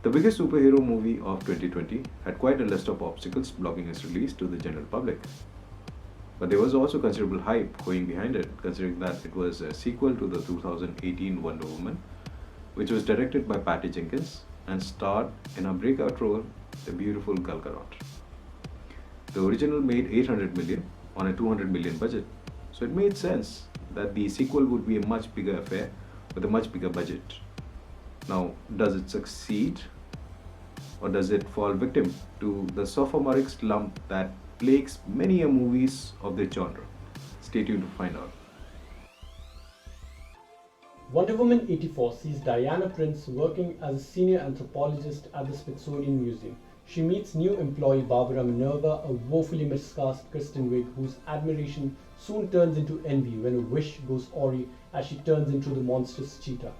The biggest superhero movie of 2020 had quite a list of obstacles blocking its release to the general public. But there was also considerable hype going behind it, considering that it was a sequel to the 2018 Wonder Woman, which was directed by Patty Jenkins and starred in a breakout role the beautiful Gal Gadot. The original made 800 million on a 200 million budget, so it made sense that the sequel would be a much bigger affair with a much bigger budget. Now, does it succeed, or does it fall victim to the sophomoric slump that plagues many movies of this genre? Stay tuned to find out. Wonder Woman 84 sees Diana Prince working as a senior anthropologist at the Smithsonian Museum. She meets new employee Barbara Minerva, a woefully miscast Kristen Wiig whose admiration soon turns into envy when a wish goes awry as she turns into the monstrous cheetah.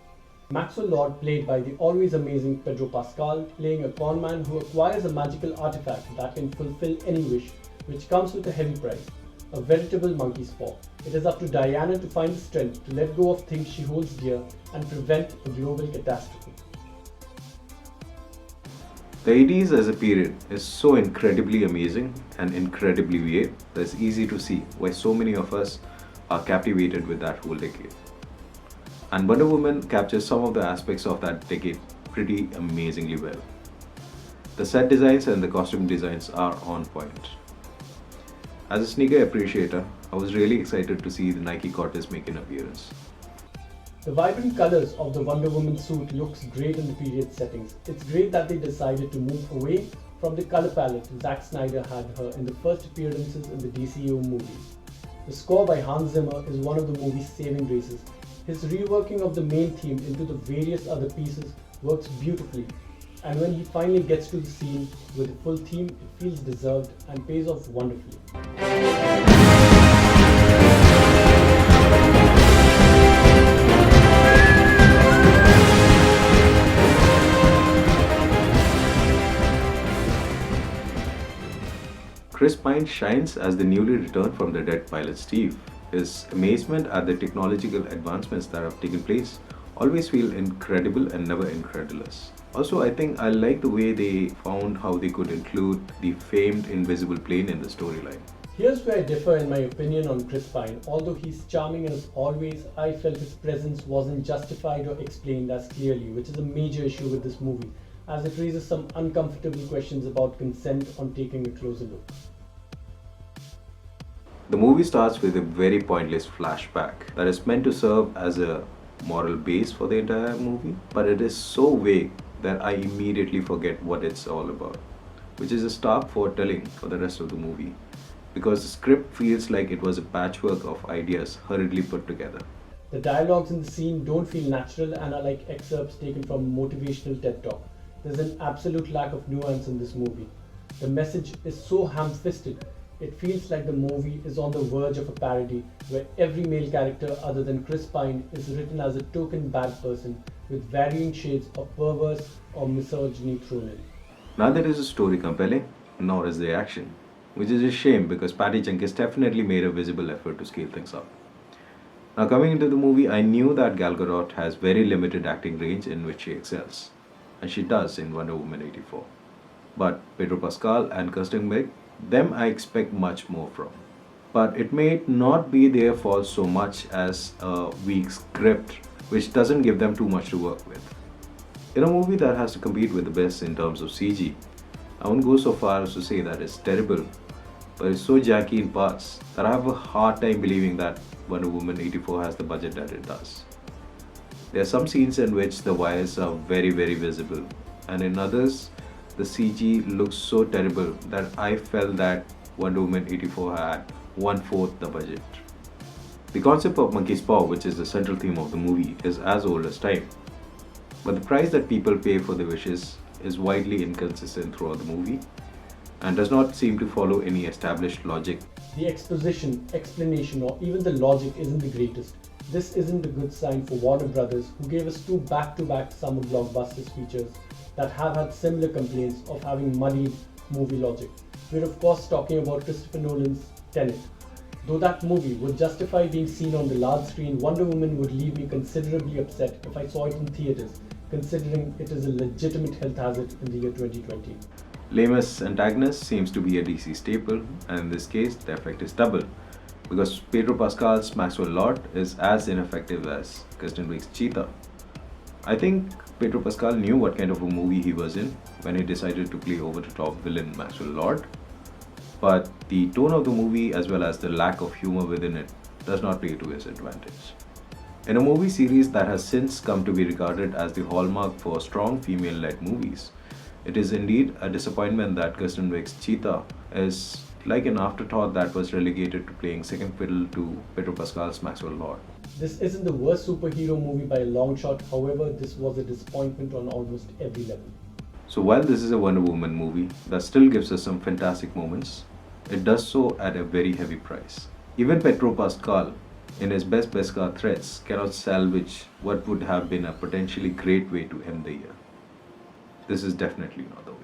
Maxwell Lord, played by the always amazing Pedro Pascal, playing a conman who acquires a magical artifact that can fulfill any wish, which comes with a heavy price, a veritable monkey's paw. It is up to Diana to find the strength to let go of things she holds dear and prevent a global catastrophe. The 80s as a period is so incredibly amazing and incredibly weird that it's easy to see why so many of us are captivated with that whole decade. And Wonder Woman captures some of the aspects of that decade pretty amazingly well. The set designs and the costume designs are on point. As a sneaker appreciator, I was really excited to see the Nike Cortez make an appearance. The vibrant colors of the Wonder Woman suit looks great in the period settings. It's great that they decided to move away from the color palette Zack Snyder had her in the first appearances in the DCU movies. The score by Hans Zimmer is one of the movie's saving graces. His reworking of the main theme into the various other pieces works beautifully, and when he finally gets to the scene with the full theme, it feels deserved and pays off wonderfully. Chris Pine shines as the newly returned from the dead pilot Steve. His amazement at the technological advancements that have taken place always feel incredible and never incredulous. Also, I think I like the way they found how they could include the famed invisible plane in the storyline. Here's where I differ in my opinion on Chris Pine. Although he's charming as always, I felt his presence wasn't justified or explained as clearly, which is a major issue with this movie, as it raises some uncomfortable questions about consent on taking a closer look. The movie starts with a very pointless flashback that is meant to serve as a moral base for the entire movie, but it is so vague that I immediately forget what it's all about, which is a stark foretelling for the rest of the movie, because the script feels like it was a patchwork of ideas hurriedly put together. The dialogues in the scene don't feel natural and are like excerpts taken from a motivational TED talk. There's an absolute lack of nuance in this movie. The message is so ham-fisted. It feels like the movie is on the verge of a parody where every male character other than Chris Pine is written as a token bad person with varying shades of perverse or misogyny thrown in. Neither is the story compelling, nor is the action, which is a shame because Patty Jenkins definitely made a visible effort to scale things up. Now coming into the movie, I knew that Gal Gadot has very limited acting range in which she excels, and she does in Wonder Woman 84. But Pedro Pascal and Kristen Wiig, them I expect much more from. But it may not be their fault so much as a weak script, which doesn't give them too much to work with. In a movie that has to compete with the best in terms of CG, I won't go so far as to say that it's terrible, but it's so janky in parts that I have a hard time believing that Wonder Woman 84 has the budget that it does. There are some scenes in which the wires are very visible, and in others, the CG looks so terrible that I felt that Wonder Woman 84 had 1/4 the budget. The concept of monkey's paw, which is the central theme of the movie, is as old as time. But the price that people pay for their wishes is widely inconsistent throughout the movie and does not seem to follow any established logic. The exposition, explanation, or even the logic isn't the greatest. This isn't a good sign for Warner Brothers, who gave us 2 back-to-back summer blockbusters features that have had similar complaints of having muddied movie logic. We're of course talking about Christopher Nolan's Tenet. Though that movie would justify being seen on the large screen, Wonder Woman would leave me considerably upset if I saw it in theaters, considering it is a legitimate health hazard in the year 2020. Lamest antagonist seems to be a DC staple, and in this case, the effect is double. Because Pedro Pascal's Maxwell Lord is as ineffective as Kristen Wiig's Cheetah. I think Pedro Pascal knew what kind of a movie he was in when he decided to play over the top villain Maxwell Lord, but the tone of the movie as well as the lack of humor within it does not play to his advantage. In a movie series that has since come to be regarded as the hallmark for strong female led movies, it is indeed a disappointment that Kristen Wiig's Cheetah is like an afterthought that was relegated to playing second fiddle to Pedro Pascal's Maxwell Lord. This isn't the worst superhero movie by a long shot, however, this was a disappointment on almost every level. So while this is a Wonder Woman movie that still gives us some fantastic moments, it does so at a very heavy price. Even Pedro Pascal, in his best Beskar threats, cannot salvage what would have been a potentially great way to end the year. This is definitely not the one.